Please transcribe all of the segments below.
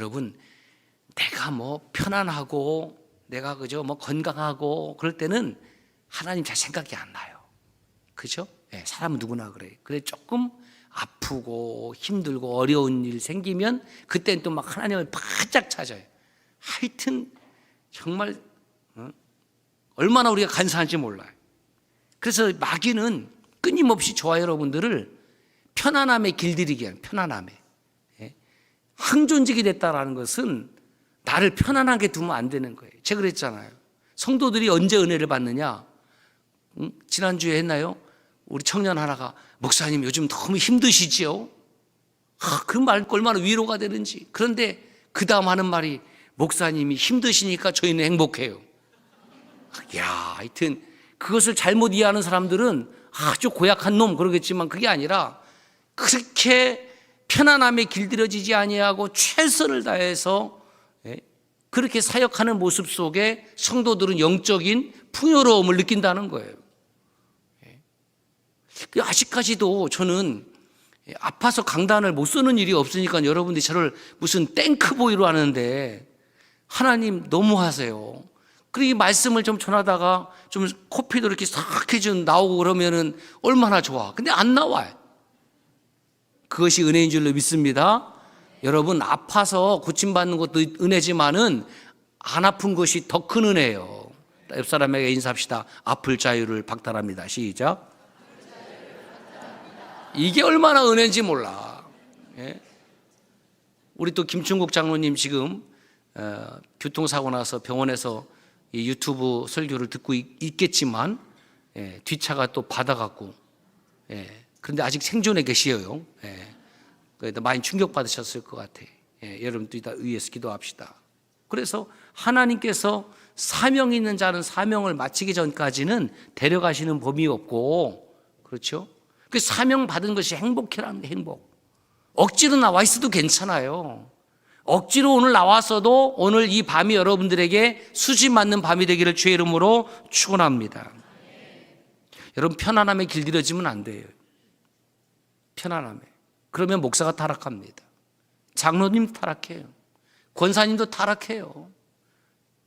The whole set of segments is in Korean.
여러분, 내가 뭐 편안하고 내가 그저 뭐 건강하고 그럴 때는 하나님 잘 생각이 안 나요. 그죠? 네, 사람은 누구나 그래요. 그래 조금 아프고 힘들고 어려운 일 생기면 그때는 또 막 하나님을 바짝 찾아요. 하여튼 정말 얼마나 우리가 간사한지 몰라요. 그래서 마귀는 끊임없이 저와 여러분들을 편안함에 길들이게 해요. 편안함에. 항존직이 됐다라는 것은 나를 편안하게 두면 안 되는 거예요. 제가 그랬잖아요. 성도들이 언제 은혜를 받느냐? 지난주에 했나요? 우리 청년 하나가 목사님 요즘 너무 힘드시지요? 그 말 얼마나 위로가 되는지. 그런데 그 다음 하는 말이 목사님이 힘드시니까 저희는 행복해요. 야, 하여튼 그것을 잘못 이해하는 사람들은 아주 고약한 놈 그러겠지만 그게 아니라 그렇게 편안함에 길들여지지 아니하고 최선을 다해서 그렇게 사역하는 모습 속에 성도들은 영적인 풍요로움을 느낀다는 거예요. 아직까지도 저는 아파서 강단을 못 쓰는 일이 없으니까 여러분들이 저를 무슨 땡크보이로 하는데 하나님 너무하세요. 그리고 이 말씀을 좀 전하다가 좀 코피도 이렇게 싹 해준 나오고 그러면은 얼마나 좋아. 근데 안 나와요. 그것이 은혜인 줄로 믿습니다. 여러분, 아파서 고침받는 것도 은혜지만은 안 아픈 것이 더 큰 은혜예요. 옆 사람에게 인사합시다. 아플 자유를 박탈합니다. 시작. 이게 얼마나 은혜인지 몰라. 우리 또 김충국 장로님 지금 교통사고 나서 병원에서 이 유튜브 설교를 듣고 있겠지만 뒷차가 또 받아갖고 그런데 아직 생존해 계시어요. 그래도 많이 충격받으셨을 것 같아요. 여러분도 이따 위에서 기도합시다. 그래서 하나님께서 사명 있는 자는 사명을 마치기 전까지는 데려가시는 법이 없고, 그렇죠? 그 사명 받은 것이 행복이라는 거예요. 행복. 억지로 나와 있어도 괜찮아요. 억지로 오늘 나왔어도 오늘 이 밤이 여러분들에게 수지 맞는 밤이 되기를 주의 이름으로 축원합니다. 여러분, 편안함에 길들여지면 안 돼요. 편안함에. 그러면 목사가 타락합니다. 장로님 타락해요. 권사님도 타락해요.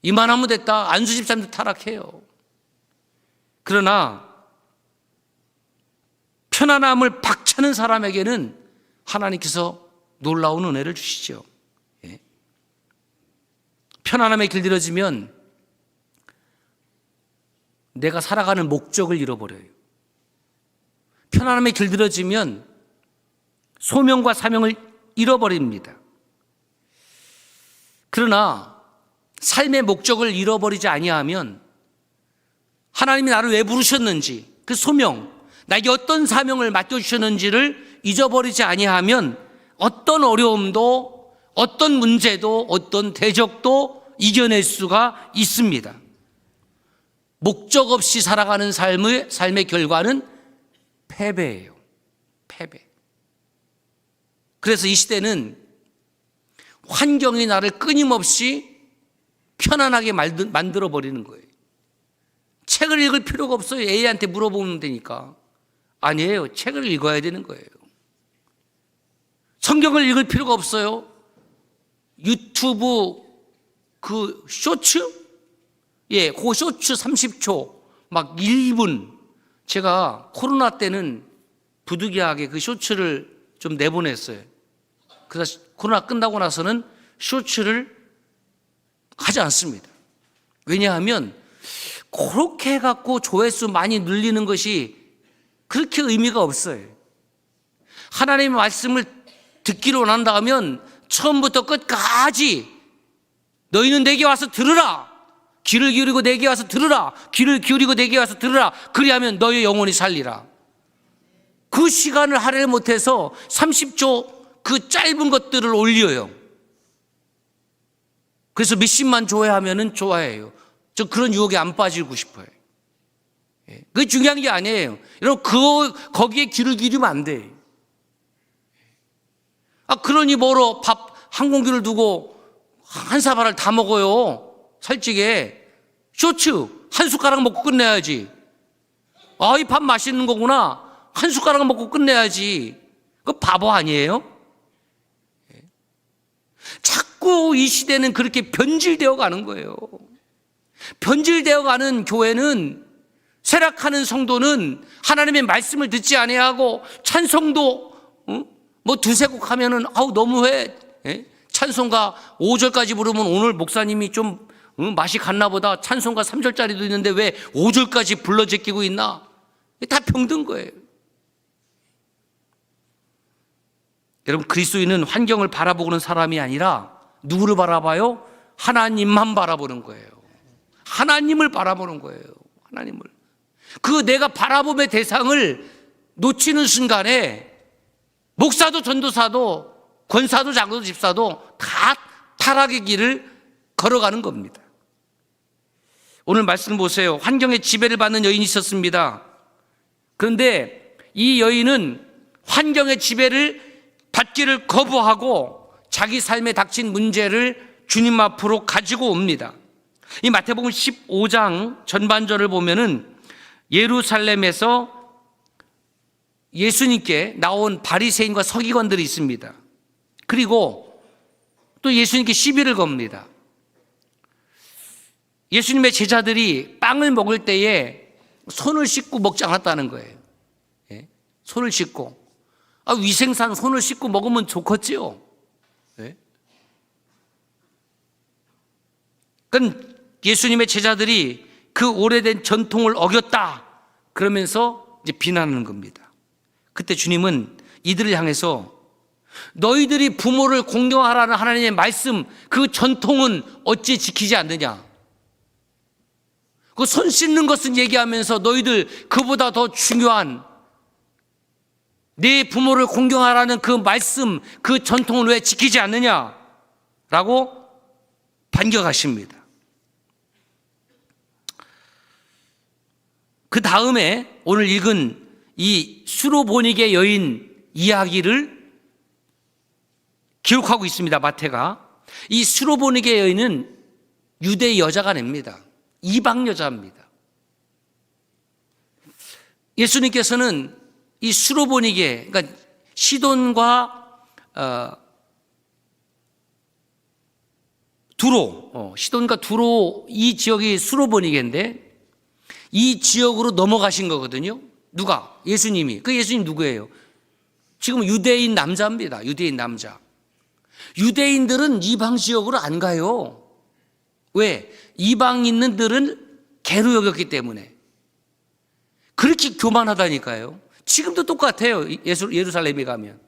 이만하면 됐다. 안수 집사님도 타락해요. 그러나 편안함을 박차는 사람에게는 하나님께서 놀라운 은혜를 주시죠. 편안함에 길들여지면 내가 살아가는 목적을 잃어버려요. 편안함에 길들여지면 소명과 사명을 잃어버립니다. 그러나 삶의 목적을 잃어버리지 아니하면 하나님이 나를 왜 부르셨는지, 그 소명, 나에게 어떤 사명을 맡겨주셨는지를 잊어버리지 아니하면 어떤 어려움도, 어떤 문제도, 어떤 대적도 이겨낼 수가 있습니다. 목적 없이 살아가는 삶의 결과는 패배예요. 패배. 그래서 이 시대는 환경이 나를 끊임없이 편안하게 만들어버리는 거예요. 책을 읽을 필요가 없어요. A한테 물어보면 되니까. 아니에요. 책을 읽어야 되는 거예요. 성경을 읽을 필요가 없어요. 유튜브 그 쇼츠? 그 쇼츠 30초, 막 1분. 제가 코로나 때는 부득이하게 그 쇼츠를 좀 내보냈어요. 그래서 코로나 끝나고 나서는 쇼츠를 하지 않습니다. 왜냐하면 그렇게 해갖고 조회수 많이 늘리는 것이 그렇게 의미가 없어요. 하나님의 말씀을 듣기로 난다면 처음부터 끝까지 너희는 내게 와서 들으라. 귀를 기울이고 내게 와서 들으라. 귀를 기울이고 내게 와서 들으라. 그리하면 너희 영혼이 살리라. 그 시간을 할애를 못해서 30초 그 짧은 것들을 올려요. 그래서 몇십만 조회하면은 좋아해요. 저 그런 유혹에 안 빠지고 싶어요. 그게 중요한 게 아니에요. 여러분, 거기에 귀를 기울이면 안 돼. 그러니 뭐로 밥 한 공기를 두고 한 사발을 다 먹어요. 살찌게. 쇼츠 한 숟가락 먹고 끝내야지. 이 밥 맛있는 거구나. 한 숟가락 먹고 끝내야지. 그 바보 아니에요? 자꾸 자꾸 이 시대는 그렇게 변질되어 가는 거예요. 변질되어 가는 교회는, 쇠락하는 성도는 하나님의 말씀을 듣지 아니하고 찬송도 뭐 두세 곡 하면은 너무해. 찬송가 5절까지 부르면 오늘 목사님이 좀 맛이 갔나 보다. 찬송가 3절짜리도 있는데 왜 5절까지 불러 제끼고 있나? 다 병든 거예요. 여러분, 그리스도인은 환경을 바라보는 사람이 아니라 누구를 바라봐요? 하나님만 바라보는 거예요. 하나님을 바라보는 거예요. 하나님을. 그 내가 바라봄의 대상을 놓치는 순간에 목사도 전도사도 권사도 장로도 집사도 다 타락의 길을 걸어가는 겁니다. 오늘 말씀 보세요. 환경의 지배를 받는 여인이 있었습니다. 그런데 이 여인은 환경의 지배를 받기를 거부하고 자기 삶에 닥친 문제를 주님 앞으로 가지고 옵니다. 이 마태복음 15장 전반절을 보면은 예루살렘에서 예수님께 나온 바리새인과 서기관들이 있습니다. 그리고 또 예수님께 시비를 겁니다. 예수님의 제자들이 빵을 먹을 때에 손을 씻고 먹지 않았다는 거예요. 손을 씻고. 위생상 손을 씻고 먹으면 좋겠지요. 그건 예수님의 제자들이 그 오래된 전통을 어겼다 그러면서 이제 비난하는 겁니다. 그때 주님은 이들을 향해서 너희들이 부모를 공경하라는 하나님의 말씀, 그 전통은 어찌 지키지 않느냐? 그 손 씻는 것은 얘기하면서 너희들 그보다 더 중요한 네 부모를 공경하라는 그 말씀, 그 전통을 왜 지키지 않느냐? 라고 반격하십니다. 그 다음에 오늘 읽은 이 수로보니게 여인 이야기를 기록하고 있습니다. 마태가. 이 수로보니게 여인은 유대 여자가 냅니다. 이방 여자입니다. 예수님께서는 이 수로보니게, 그러니까 시돈과 두로, 시돈과 두로 이 지역이 수로보니게인데 이 지역으로 넘어가신 거거든요. 누가? 예수님이. 그 예수님 누구예요? 지금 유대인 남자입니다. 유대인 남자. 유대인들은 이방 지역으로 안 가요. 왜? 이방인들은 개로 여겼기 때문에. 그렇게 교만하다니까요. 지금도 똑같아요. 예루살렘에 가면.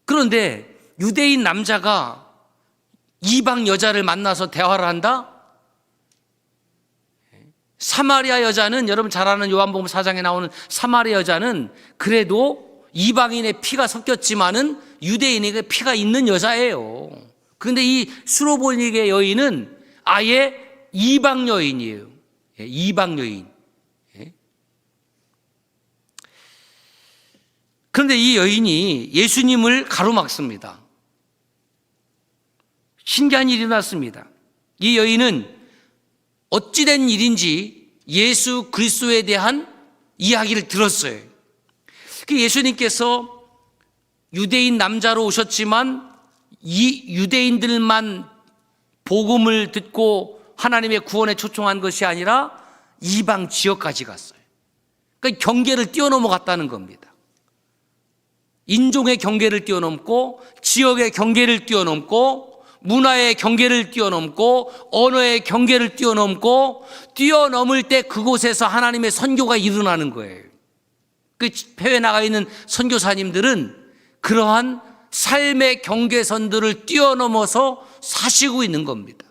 그런데 유대인 남자가 이방 여자를 만나서 대화를 한다? 사마리아 여자는, 여러분 잘 아는 요한복음 4장에 나오는 사마리아 여자는 그래도 이방인의 피가 섞였지만은 유대인에게 피가 있는 여자예요. 그런데 이 수로보니게 여인은 아예 이방 여인이에요. 이방 여인. 그런데 이 여인이 예수님을 가로막습니다. 신기한 일이 났습니다. 이 여인은 어찌된 일인지 예수 그리스도에 대한 이야기를 들었어요. 예수님께서 유대인 남자로 오셨지만 이 유대인들만 복음을 듣고 하나님의 구원에 초청한 것이 아니라 이방 지역까지 갔어요. 그러니까 경계를 뛰어넘어갔다는 겁니다. 인종의 경계를 뛰어넘고 지역의 경계를 뛰어넘고 문화의 경계를 뛰어넘고 언어의 경계를 뛰어넘을 때 그곳에서 하나님의 선교가 일어나는 거예요. 그 해외 나가 있는 선교사님들은 그러한 삶의 경계선들을 뛰어넘어서 사시고 있는 겁니다.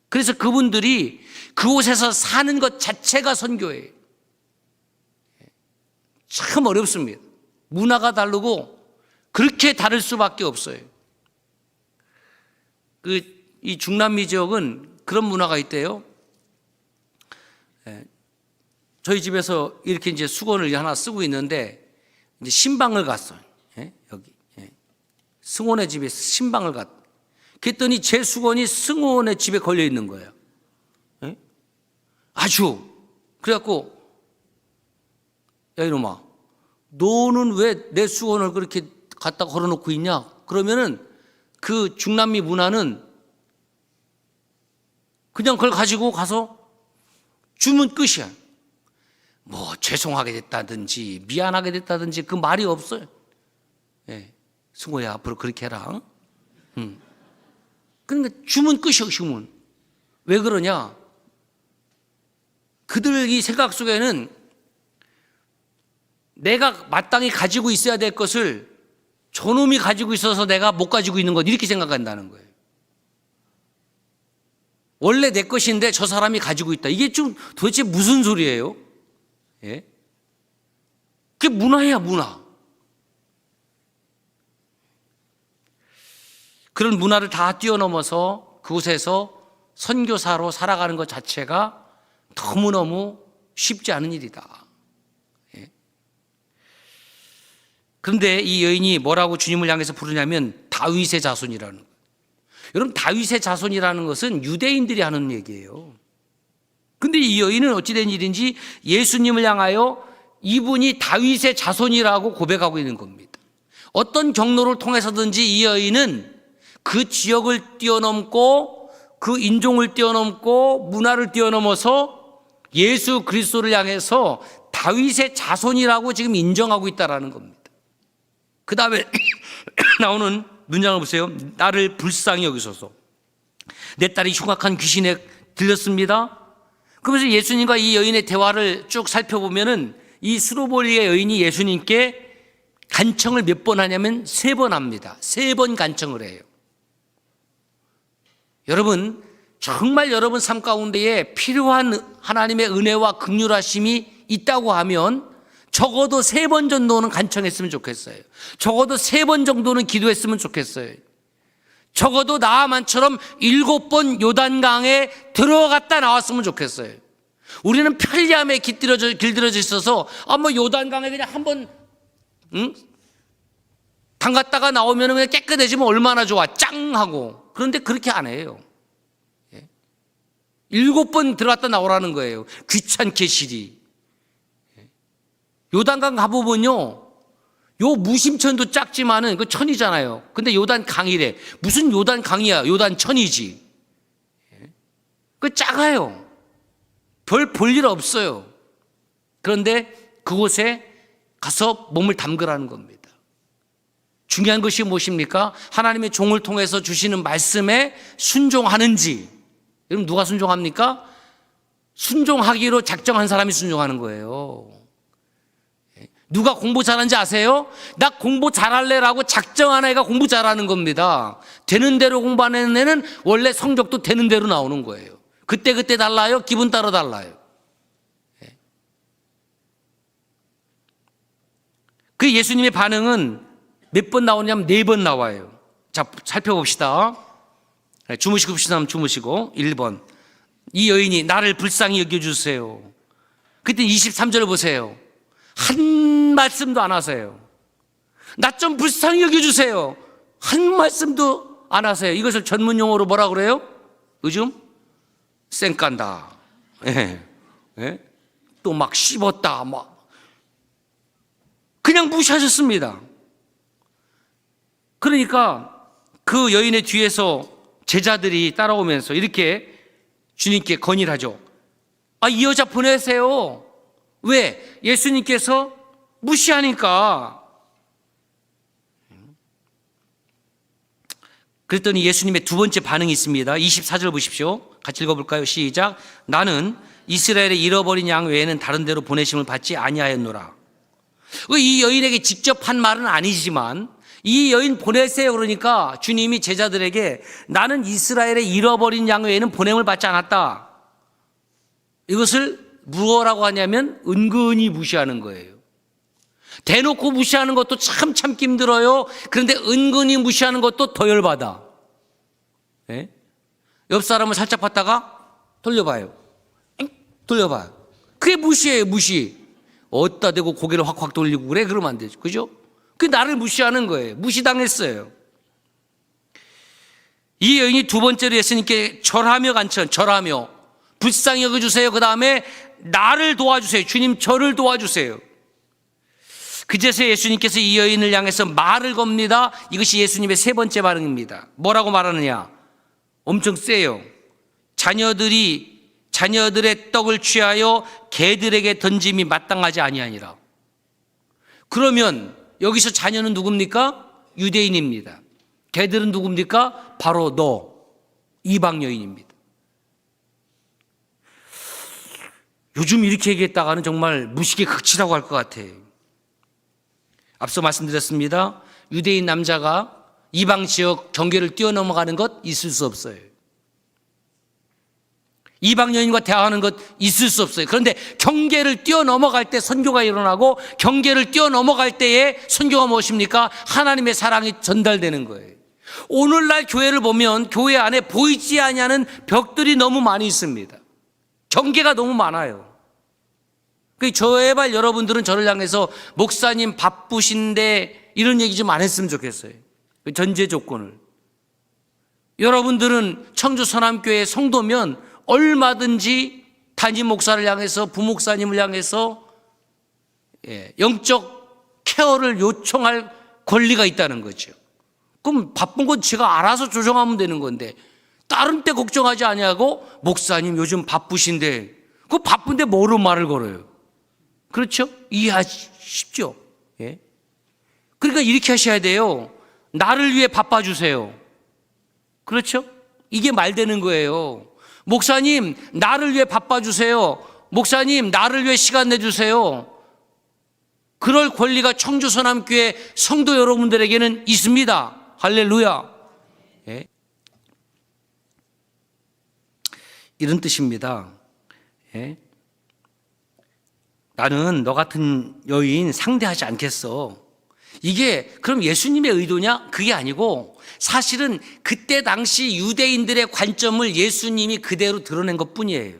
그래서 그분들이 그곳에서 사는 것 자체가 선교예요. 참 어렵습니다. 문화가 다르고 그렇게 다를 수밖에 없어요. 이 중남미 지역은 그런 문화가 있대요. 저희 집에서 이렇게 이제 수건을 하나 쓰고 있는데 이제 신방을 갔어요. 여기 승원의 집에 신방을 갔. 그랬더니 제 수건이 승원의 집에 걸려 있는 거예요. 아주. 그래갖고 야 이놈아, 너는 왜 내 수건을 그렇게 갖다 걸어놓고 있냐? 그러면은 그 중남미 문화는 그냥 그걸 가지고 가서 주면 끝이야. 뭐 죄송하게 됐다든지 미안하게 됐다든지 그 말이 없어요. 예, 승호야 앞으로 그렇게 해라. 그러니까 주면 끝이야. 주면. 왜 그러냐? 그들 이 생각 속에는 내가 마땅히 가지고 있어야 될 것을 저놈이 가지고 있어서 내가 못 가지고 있는 것, 이렇게 생각한다는 거예요. 원래 내 것인데 저 사람이 가지고 있다. 이게 좀 도대체 무슨 소리예요? 예? 그게 문화야, 문화. 그런 문화를 다 뛰어넘어서 그곳에서 선교사로 살아가는 것 자체가 너무너무 쉽지 않은 일이다. 예? 그런데 이 여인이 뭐라고 주님을 향해서 부르냐면 다윗의 자손이라는 거예요. 여러분, 다윗의 자손이라는 것은 유대인들이 하는 얘기예요. 근데 이 여인은 어찌된 일인지 예수님을 향하여 이분이 다윗의 자손이라고 고백하고 있는 겁니다. 어떤 경로를 통해서든지 이 여인은 그 지역을 뛰어넘고 그 인종을 뛰어넘고 문화를 뛰어넘어서 예수 그리스도를 향해서 다윗의 자손이라고 지금 인정하고 있다는 겁니다. 그 다음에 나오는 문장을 보세요. 나를 불쌍히 여기소서. 내 딸이 흉악한 귀신에 들렸습니다. 그러면서 예수님과 이 여인의 대화를 쭉 살펴보면은 이 수로보리의 여인이 예수님께 간청을 몇 번 하냐면 3번 합니다. 3번 간청을 해요. 여러분, 정말 여러분 삶 가운데에 필요한 하나님의 은혜와 긍휼하심이 있다고 하면 적어도 3번 정도는 간청했으면 좋겠어요. 적어도 3번 정도는 기도했으면 좋겠어요. 적어도 나아만처럼 7번 요단강에 들어갔다 나왔으면 좋겠어요. 우리는 편리함에 길들여져 있어서 뭐 요단강에 그냥 한번 담갔다가 나오면 그냥 깨끗해지면 얼마나 좋아, 짱 하고. 그런데 그렇게 안 해요. 7번 들어갔다 나오라는 거예요. 귀찮게 시리. 요단강 가보면요, 요 무심천도 작지만은 그 천이잖아요. 근데 요단 강이래. 무슨 요단 강이야? 요단 천이지. 그 작아요. 별 볼 일 없어요. 그런데 그곳에 가서 몸을 담그라는 겁니다. 중요한 것이 무엇입니까? 하나님의 종을 통해서 주시는 말씀에 순종하는지. 여러분, 누가 순종합니까? 순종하기로 작정한 사람이 순종하는 거예요. 누가 공부 잘하는지 아세요? 나 공부 잘할래라고 작정한 애가 공부 잘하는 겁니다. 되는 대로 공부하는 애는 원래 성적도 되는 대로 나오는 거예요. 그때 달라요? 기분 따라 달라요. 그 예수님의 반응은 몇 번 나오냐면 4번 나와요. 자, 살펴봅시다. 주무시고 싶으신 사람 주무시고. 1번, 이 여인이 나를 불쌍히 여겨주세요. 그때 23절을 보세요. 한 말씀도 안 하세요. 나 좀 불쌍히 여겨주세요. 한 말씀도 안 하세요. 이것을 전문 용어로 뭐라 그래요? 요즘 쌩깐다. 예. 예? 또 막 씹었다. 막 그냥 무시하셨습니다. 그러니까 그 여인의 뒤에서 제자들이 따라오면서 이렇게 주님께 건의를 하죠. 이 여자 보내세요. 왜? 예수님께서 무시하니까. 그랬더니 예수님의 두 번째 반응이 있습니다. 24절 보십시오. 같이 읽어볼까요? 시작. 나는 이스라엘의 잃어버린 양 외에는 다른 데로 보내심을 받지 아니하였노라. 이 여인에게 직접 한 말은 아니지만 이 여인 보내세요 그러니까 주님이 제자들에게 나는 이스라엘의 잃어버린 양 외에는 보냄을 받지 않았다. 이것을 무엇라고 하냐면 은근히 무시하는 거예요. 대놓고 무시하는 것도 참 참기 힘들어요. 그런데 은근히 무시하는 것도 더 열받아. 네? 옆 사람을 살짝 봤다가 돌려봐요. 돌려봐요. 그게 무시예요, 무시. 어디다 대고 고개를 확확 돌리고 그래? 그러면 안 되죠. 그죠? 그게 나를 무시하는 거예요. 무시당했어요. 이 여인이 두 번째로 예수님께 절하며 간청, 절하며 불쌍히 여겨주세요. 그 다음에 나를 도와주세요. 주님, 저를 도와주세요. 그제서 예수님께서 이 여인을 향해서 말을 겁니다. 이것이 예수님의 세 번째 반응입니다. 뭐라고 말하느냐? 엄청 세요. 자녀들의 떡을 취하여 개들에게 던짐이 마땅하지 아니하니라. 그러면 여기서 자녀는 누굽니까? 유대인입니다. 개들은 누굽니까? 바로 너, 이방 여인입니다. 요즘 이렇게 얘기했다가는 정말 무식의 극치라고 할 것 같아요. 앞서 말씀드렸습니다. 유대인 남자가 이방 지역 경계를 뛰어넘어가는 것 있을 수 없어요. 이방 여인과 대화하는 것 있을 수 없어요. 그런데 경계를 뛰어넘어갈 때 선교가 일어나고, 경계를 뛰어넘어갈 때에 선교가 무엇입니까? 하나님의 사랑이 전달되는 거예요. 오늘날 교회를 보면 교회 안에 보이지 아니하는 벽들이 너무 많이 있습니다. 경계가 너무 많아요. 제발 여러분들은 저를 향해서 목사님 바쁘신데 이런 얘기 좀 안 했으면 좋겠어요. 전제 조건을. 여러분들은 청주 서남교회 성도면 얼마든지 담임 목사를 향해서, 부목사님을 향해서 영적 케어를 요청할 권리가 있다는 거죠. 그럼 바쁜 건 제가 알아서 조정하면 되는 건데, 다른 때 걱정하지 아니하고 목사님 요즘 바쁘신데, 그 바쁜데 뭐로 말을 걸어요? 그렇죠? 이해하십시오. 예? 그러니까 이렇게 하셔야 돼요. 나를 위해 바빠주세요. 그렇죠? 이게 말 되는 거예요. 목사님, 나를 위해 바빠주세요. 목사님, 나를 위해 시간 내주세요. 그럴 권리가 청주 서남교회 성도 여러분들에게는 있습니다. 할렐루야. 예? 이런 뜻입니다. 예? 나는 너 같은 여인 상대하지 않겠어. 이게 그럼 예수님의 의도냐? 그게 아니고, 사실은 그때 당시 유대인들의 관점을 예수님이 그대로 드러낸 것뿐이에요.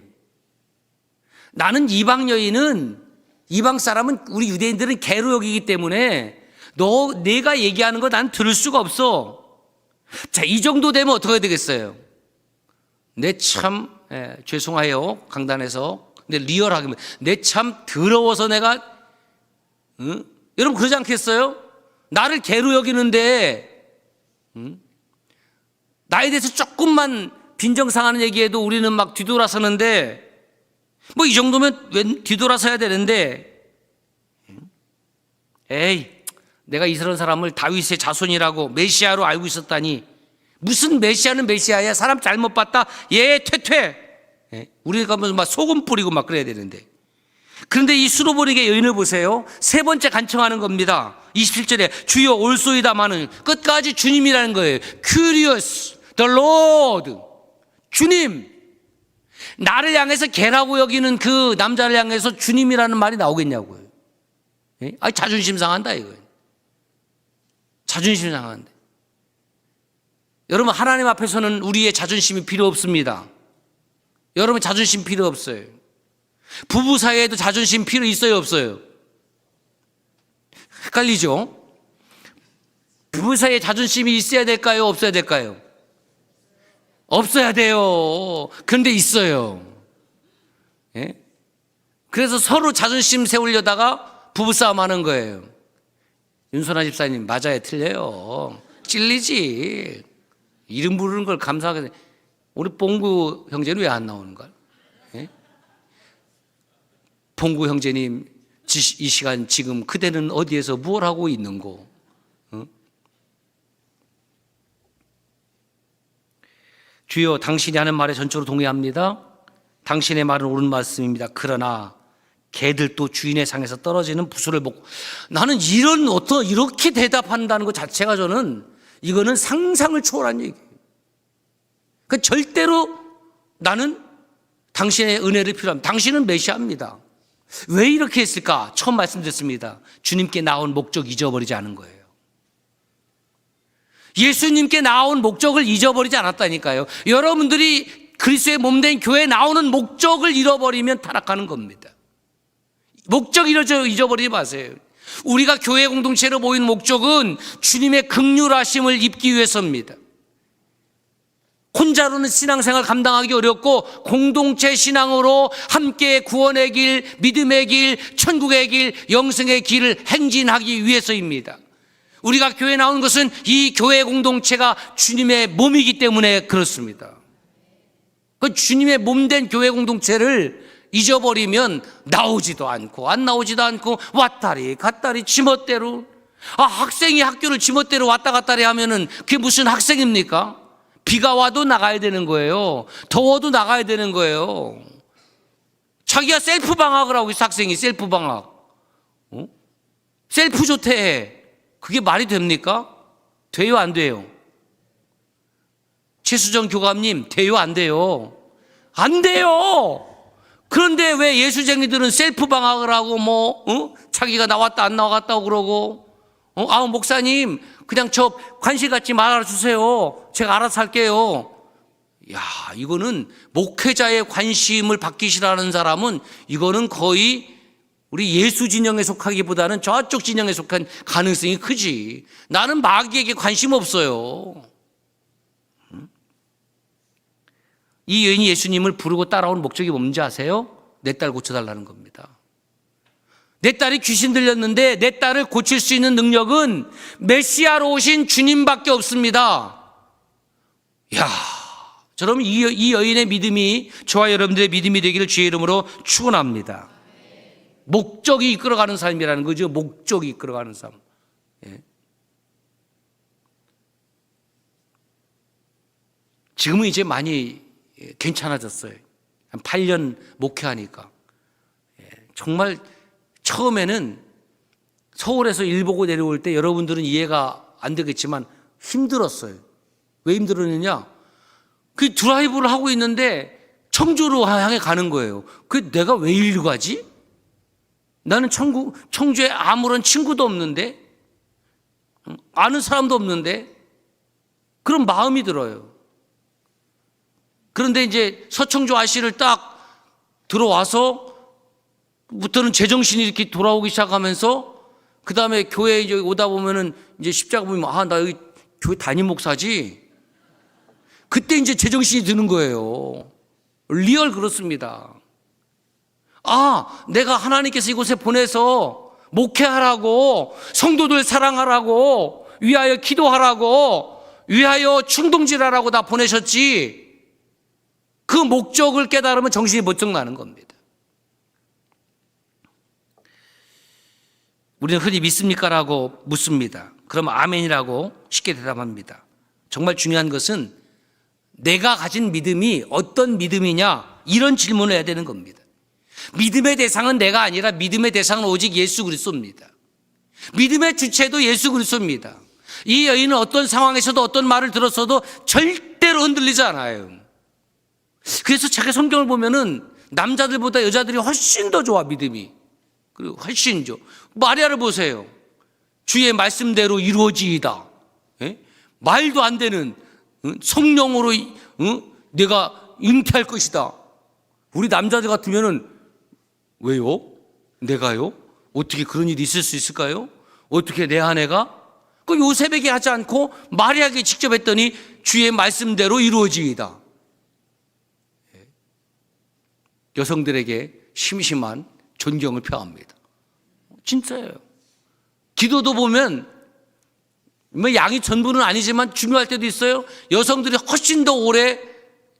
나는 이방 여인은, 이방 사람은 우리 유대인들은 개로 여기기 때문에 내가 얘기하는 거 난 들을 수가 없어. 자, 이 정도 되면 어떻게 해야 되겠어요? 죄송해요, 강단에서. 근데 리얼하게, 내 참 더러워서 내가, 여러분 그러지 않겠어요? 나를 개로 여기는데, 나에 대해서 조금만 빈정상하는 얘기해도 우리는 막 뒤돌아서는데, 뭐 이 정도면 왜 뒤돌아서야 되는데, 에이, 내가 이스라엘 사람을 다윗의 자손이라고 메시아로 알고 있었다니, 무슨 메시아는 메시아야. 사람 잘못 봤다, 퇴. 우리가 가면 막 소금 뿌리고 막 그래야 되는데. 그런데 이 수로보니게 여인을 보세요. 세 번째 간청하는 겁니다. 27절에 주여 올소이다마는, 끝까지 주님이라는 거예요. Curious, the Lord. 주님. 나를 향해서 개라고 여기는 그 남자를 향해서 주님이라는 말이 나오겠냐고요. 자존심 상한다 이거예요. 자존심 상한데. 여러분, 하나님 앞에서는 우리의 자존심이 필요 없습니다. 여러분, 자존심 필요 없어요. 부부 사이에도 자존심 필요 있어요, 없어요? 헷갈리죠? 부부 사이에 자존심이 있어야 될까요, 없어야 될까요? 없어야 돼요. 그런데 있어요. 예? 그래서 서로 자존심 세우려다가 부부싸움 하는 거예요. 윤선아 집사님, 맞아요, 틀려요. 찔리지. 이름 부르는 걸 감사하게. 우리 봉구 형제는 왜 안 나오는 거야? 예? 봉구 형제님, 이 시간 지금 그대는 어디에서 무엇 하고 있는고? 주여, 당신이 하는 말에 전적으로 동의합니다. 당신의 말은 옳은 말씀입니다. 그러나 개들도 주인의 상에서 떨어지는 부수를 먹고. 나는 이렇게 대답한다는 것 자체가 이거는 상상을 초월한 얘기예요. 그 절대로 나는 당신의 은혜를 필요합니다. 당신은 메시아입니다. 왜 이렇게 했을까? 처음 말씀드렸습니다. 주님께 나온 목적 잊어버리지 않은 거예요. 예수님께 나온 목적을 잊어버리지 않았다니까요. 여러분들이 그리스도의 몸된 교회에 나오는 목적을 잃어버리면 타락하는 겁니다. 목적 잊어버리지 마세요. 우리가 교회 공동체로 모인 목적은 주님의 긍휼하심을 입기 위해서입니다. 혼자로는 신앙생활 감당하기 어렵고 공동체 신앙으로 함께 구원의 길, 믿음의 길, 천국의 길, 영생의 길을 행진하기 위해서입니다. 우리가 교회에 나오는 것은 이 교회 공동체가 주님의 몸이기 때문에 그렇습니다. 그 주님의 몸된 교회 공동체를 잊어버리면 나오지도 않고 안 나오지도 않고 왔다리 갔다리 지멋대로, 학생이 학교를 지멋대로 왔다 갔다리 하면은 그게 무슨 학생입니까? 비가 와도 나가야 되는 거예요. 더워도 나가야 되는 거예요. 자기가 셀프 방학을 하고 있어. 학생이 셀프 방학, 셀프 조퇴해. 그게 말이 됩니까? 돼요, 안 돼요? 최수정 교감님, 돼요, 안 돼요? 안 돼요. 그런데 왜 예수쟁이들은 셀프 방학을 하고 자기가 나왔다 안 나왔다고 그러고, 목사님 그냥 저 관심 갖지 말아주세요. 제가 알아서 할게요. 야, 이거는 목회자의 관심을 받기 싫어하는 사람은 이거는 거의 우리 예수 진영에 속하기보다는 저쪽 진영에 속한 가능성이 크지. 나는 마귀에게 관심 없어요. 이 여인이 예수님을 부르고 따라온 목적이 뭔지 아세요? 내 딸 고쳐달라는 겁니다. 내 딸이 귀신 들렸는데 내 딸을 고칠 수 있는 능력은 메시아로 오신 주님밖에 없습니다. 야, 저러면 이 여인의 믿음이 저와 여러분들의 믿음이 되기를 주의 이름으로 축원합니다. 목적이 이끌어가는 삶이라는 거죠. 목적이 이끌어가는 삶. 예. 지금은 이제 많이 괜찮아졌어요. 한 8년 목회하니까. 정말 처음에는 서울에서 일 보고 내려올 때 여러분들은 이해가 안 되겠지만 힘들었어요. 왜 힘들었느냐? 그 드라이브를 하고 있는데 청주로 향해 가는 거예요. 그 내가 왜 이리로 가지? 나는 청주에 아무런 친구도 없는데, 아는 사람도 없는데, 그런 마음이 들어요. 그런데 이제 서청주 IC를 딱 들어와서 부터는 제정신이 이렇게 돌아오기 시작하면서 그 다음에 교회에 이제 오다 보면은 이제 십자가 보면 나 여기 교회 담임 목사지. 그때 이제 제정신이 드는 거예요. 리얼 그렇습니다. 내가 하나님께서 이곳에 보내서 목회하라고, 성도들 사랑하라고, 위하여 기도하라고, 위하여 충동질하라고 다 보내셨지. 그 목적을 깨달으면 정신이 번쩍 나는 겁니다. 우리는 흔히 믿습니까? 라고 묻습니다. 그러면 아멘이라고 쉽게 대답합니다. 정말 중요한 것은 내가 가진 믿음이 어떤 믿음이냐, 이런 질문을 해야 되는 겁니다. 믿음의 대상은 내가 아니라 믿음의 대상은 오직 예수 그리스도입니다. 믿음의 주체도 예수 그리스도입니다. 이 여인은 어떤 상황에서도 어떤 말을 들었어도 절대로 흔들리지 않아요. 그래서 제가 성경을 보면은 남자들보다 여자들이 훨씬 더 좋아, 믿음이. 그리고 훨씬 좋아. 마리아를 보세요. 주의 말씀대로 이루어지이다. 말도 안 되는 성령으로 내가 잉태할 것이다. 우리 남자들 같으면은 왜요? 내가요? 어떻게 그런 일이 있을 수 있을까요? 어떻게 내 아내가? 그 요셉에게 하지 않고 마리아에게 직접 했더니 주의 말씀대로 이루어지이다. 여성들에게 심심한 존경을 표합니다. 진짜예요. 기도도 보면 양이 전부는 아니지만 중요할 때도 있어요. 여성들이 훨씬 더 오래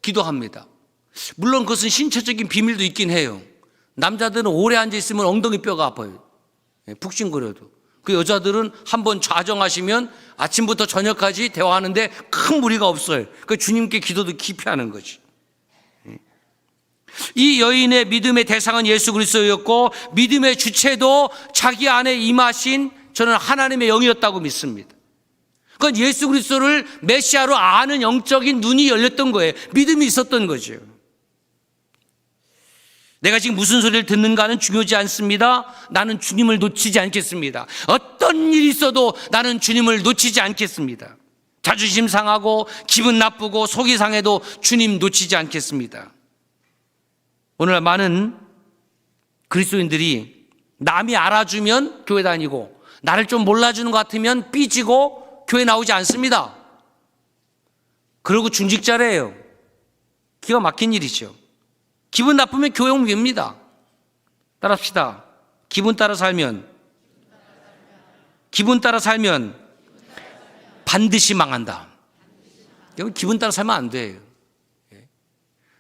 기도합니다. 물론 그것은 신체적인 비밀도 있긴 해요. 남자들은 오래 앉아있으면 엉덩이 뼈가 아파요. 푹신거려도. 그 여자들은 한번 좌정하시면 아침부터 저녁까지 대화하는데 큰 무리가 없어요. 그 주님께 기도도 깊이 하는 거지. 이 여인의 믿음의 대상은 예수 그리스도였고 믿음의 주체도 자기 안에 임하신 저는 하나님의 영이었다고 믿습니다. 그건 예수 그리스도를 메시아로 아는 영적인 눈이 열렸던 거예요. 믿음이 있었던 거죠. 내가 지금 무슨 소리를 듣는가는 중요하지 않습니다. 나는 주님을 놓치지 않겠습니다. 어떤 일이 있어도 나는 주님을 놓치지 않겠습니다. 자존심 상하고 기분 나쁘고 속이 상해도 주님 놓치지 않겠습니다. 오늘날 많은 그리스도인들이 남이 알아주면 교회 다니고 나를 좀 몰라주는 것 같으면 삐지고 교회 나오지 않습니다. 그리고 중직자래요. 기가 막힌 일이죠. 기분 나쁘면 교회 옮깁니다. 따라합시다. 기분 따라 살면 반드시 망한다. 기분 따라 살면 안 돼요.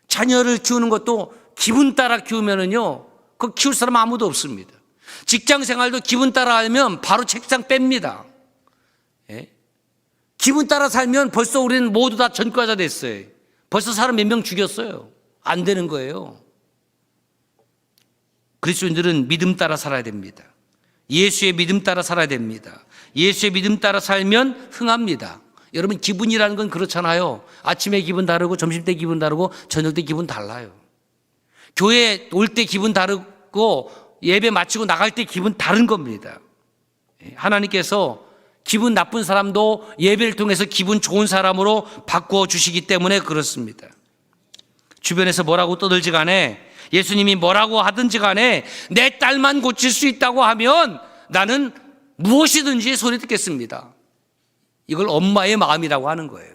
자녀를 키우는 것도 기분 따라 키우면은요, 그 키울 사람 아무도 없습니다. 직장 생활도 기분 따라 하면 바로 책상 뺍니다. 기분 따라 살면 벌써 우리는 모두 다 전과자 됐어요. 벌써 사람 몇 명 죽였어요. 안 되는 거예요. 그리스도인들은 믿음 따라 살아야 됩니다. 예수의 믿음 따라 살아야 됩니다. 예수의 믿음 따라 살면 흥합니다. 여러분, 기분이라는 건 그렇잖아요. 아침에 기분 다르고 점심 때 기분 다르고 저녁 때 기분 달라요. 교회 올 때 기분 다르고 예배 마치고 나갈 때 기분 다른 겁니다. 하나님께서 기분 나쁜 사람도 예배를 통해서 기분 좋은 사람으로 바꾸어 주시기 때문에 그렇습니다. 주변에서 뭐라고 떠들지 간에, 예수님이 뭐라고 하든지 간에 내 딸만 고칠 수 있다고 하면 나는 무엇이든지 소리 듣겠습니다. 이걸 엄마의 마음이라고 하는 거예요.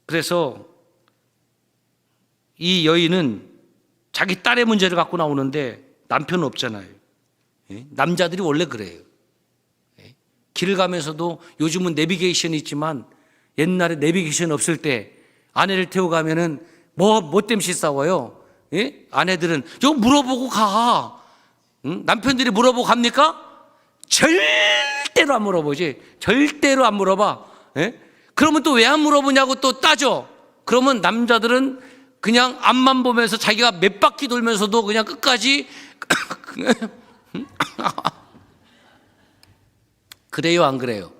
그래서 이 여인은 자기 딸의 문제를 갖고 나오는데 남편은 없잖아요. 남자들이 원래 그래요. 길을 가면서도 요즘은 내비게이션이 있지만 옛날에 내비게이션 없을 때 아내를 태워가면은 뭐 때문에 싸워요? 아내들은 저 물어보고 가. 남편들이 물어보고 갑니까? 절대로 안 물어보지. 절대로 안 물어봐. 그러면 또 왜 안 물어보냐고 또 따져. 그러면 남자들은 그냥 앞만 보면서 자기가 몇 바퀴 돌면서도 그냥 끝까지 그래요, 안 그래요?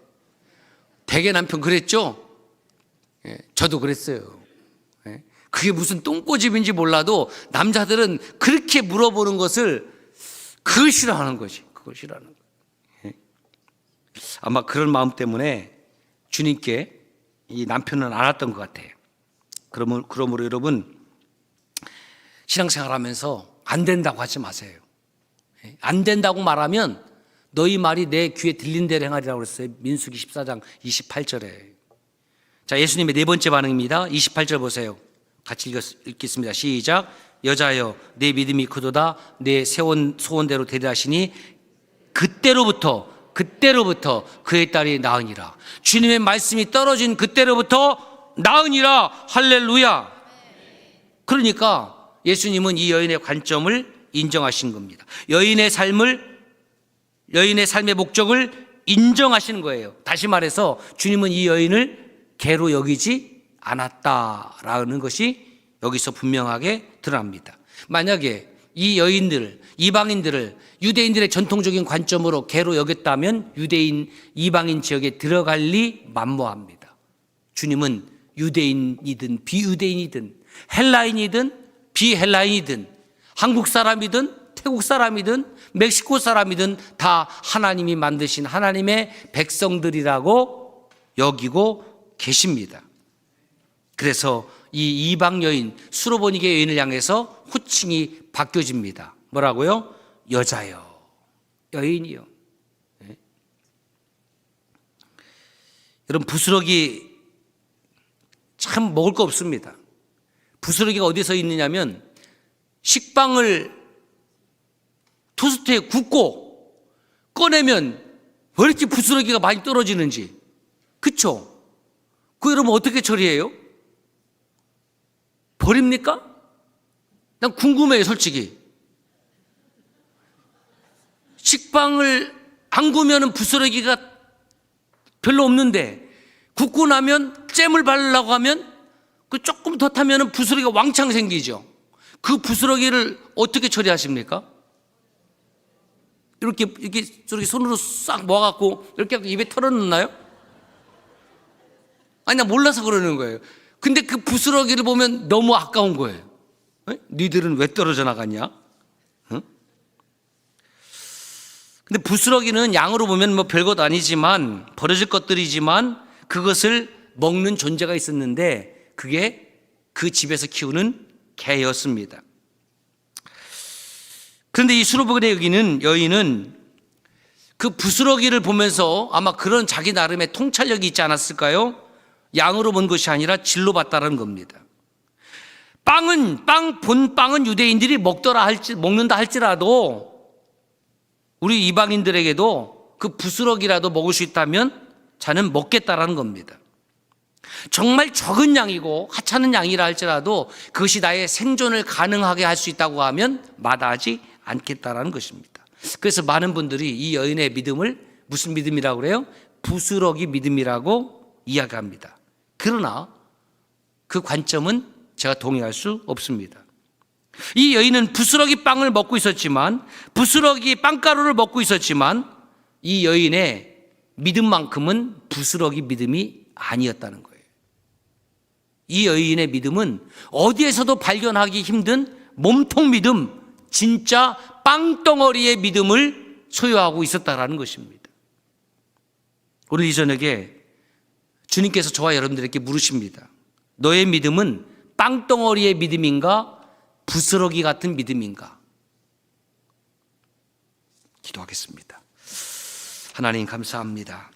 대개 남편 그랬죠? 저도 그랬어요. 그게 무슨 똥꼬집인지 몰라도 남자들은 그렇게 물어보는 것을 그걸 싫어하는 거지. 그걸 싫어하는 거예요. 아마 그런 마음 때문에 주님께 이 남편은 안 왔던 것 같아요. 그러므로 여러분, 신앙생활 하면서 안 된다고 하지 마세요. 안 된다고 말하면 너희 말이 내 귀에 들린 대로 행하리라고 그랬어요. 민수기 14장 28절에. 자, 예수님의 네 번째 반응입니다. 28절 보세요. 같이 읽겠습니다. 시작. 여자여, 내 믿음이 크도다. 내 소원대로 되리하시니 그때로부터 그의 딸이 나으니라. 주님의 말씀이 떨어진 그때로부터 나으니라. 할렐루야. 그러니까 예수님은 이 여인의 관점을 인정하신 겁니다. 여인의 삶의 목적을 인정하시는 거예요. 다시 말해서 주님은 이 여인을 개로 여기지 않았다라는 것이 여기서 분명하게 드러납니다. 만약에 이 여인들, 이방인들을 유대인들의 전통적인 관점으로 개로 여겼다면 유대인, 이방인 지역에 들어갈 리 만무합니다. 주님은 유대인이든 비유대인이든 헬라인이든 비헬라인이든 한국 사람이든 태국 사람이든 멕시코 사람이든 다 하나님이 만드신 하나님의 백성들이라고 여기고 계십니다. 그래서 이 이방 여인, 수로보니게 여인을 향해서 호칭이 바뀌어집니다. 뭐라고요? 여자여, 여인이요. 여러분, 부스러기 참 먹을 거 없습니다. 부스러기가 어디서 있느냐면 식빵을 토스트에 굽고 꺼내면 왜 이렇게 부스러기가 많이 떨어지는지. 그쵸? 그 여러분 어떻게 처리해요? 버립니까? 난 궁금해요, 솔직히. 식빵을 안 구우면 부스러기가 별로 없는데 굽고 나면 잼을 바르려고 하면 그 조금 더 타면 부스러기가 왕창 생기죠. 그 부스러기를 어떻게 처리하십니까? 이렇게 저렇게 손으로 싹 모아갖고 이렇게 입에 털어넣나요? 아니, 나 몰라서 그러는 거예요. 근데 그 부스러기를 보면 너무 아까운 거예요. 니들은 왜 떨어져 나갔냐? 응? 근데 부스러기는 양으로 보면 뭐 별것 아니지만, 버려질 것들이지만 그것을 먹는 존재가 있었는데 그게 그 집에서 키우는 개였습니다. 그런데 이 수로보게 여기는 여인은 그 부스러기를 보면서 아마 그런 자기 나름의 통찰력이 있지 않았을까요? 양으로 본 것이 아니라 질로 봤다는 겁니다. 본빵은 유대인들이 먹는다 할지라도 우리 이방인들에게도 그 부스러기라도 먹을 수 있다면 자는 먹겠다라는 겁니다. 정말 적은 양이고 하찮은 양이라 할지라도 그것이 나의 생존을 가능하게 할 수 있다고 하면 마다하지 않겠다라는 것입니다. 그래서 많은 분들이 이 여인의 믿음을 무슨 믿음이라고 그래요? 부스러기 믿음이라고 이야기합니다. 그러나 그 관점은 제가 동의할 수 없습니다. 이 여인은 부스러기 빵을 먹고 있었지만, 부스러기 빵가루를 먹고 있었지만 이 여인의 믿음만큼은 부스러기 믿음이 아니었다는 거예요. 이 여인의 믿음은 어디에서도 발견하기 힘든 몸통 믿음, 진짜 빵덩어리의 믿음을 소유하고 있었다라는 것입니다. 오늘 이 저녁에 주님께서 저와 여러분들에게 물으십니다. 너의 믿음은 빵덩어리의 믿음인가? 부스러기 같은 믿음인가? 기도하겠습니다. 하나님 감사합니다.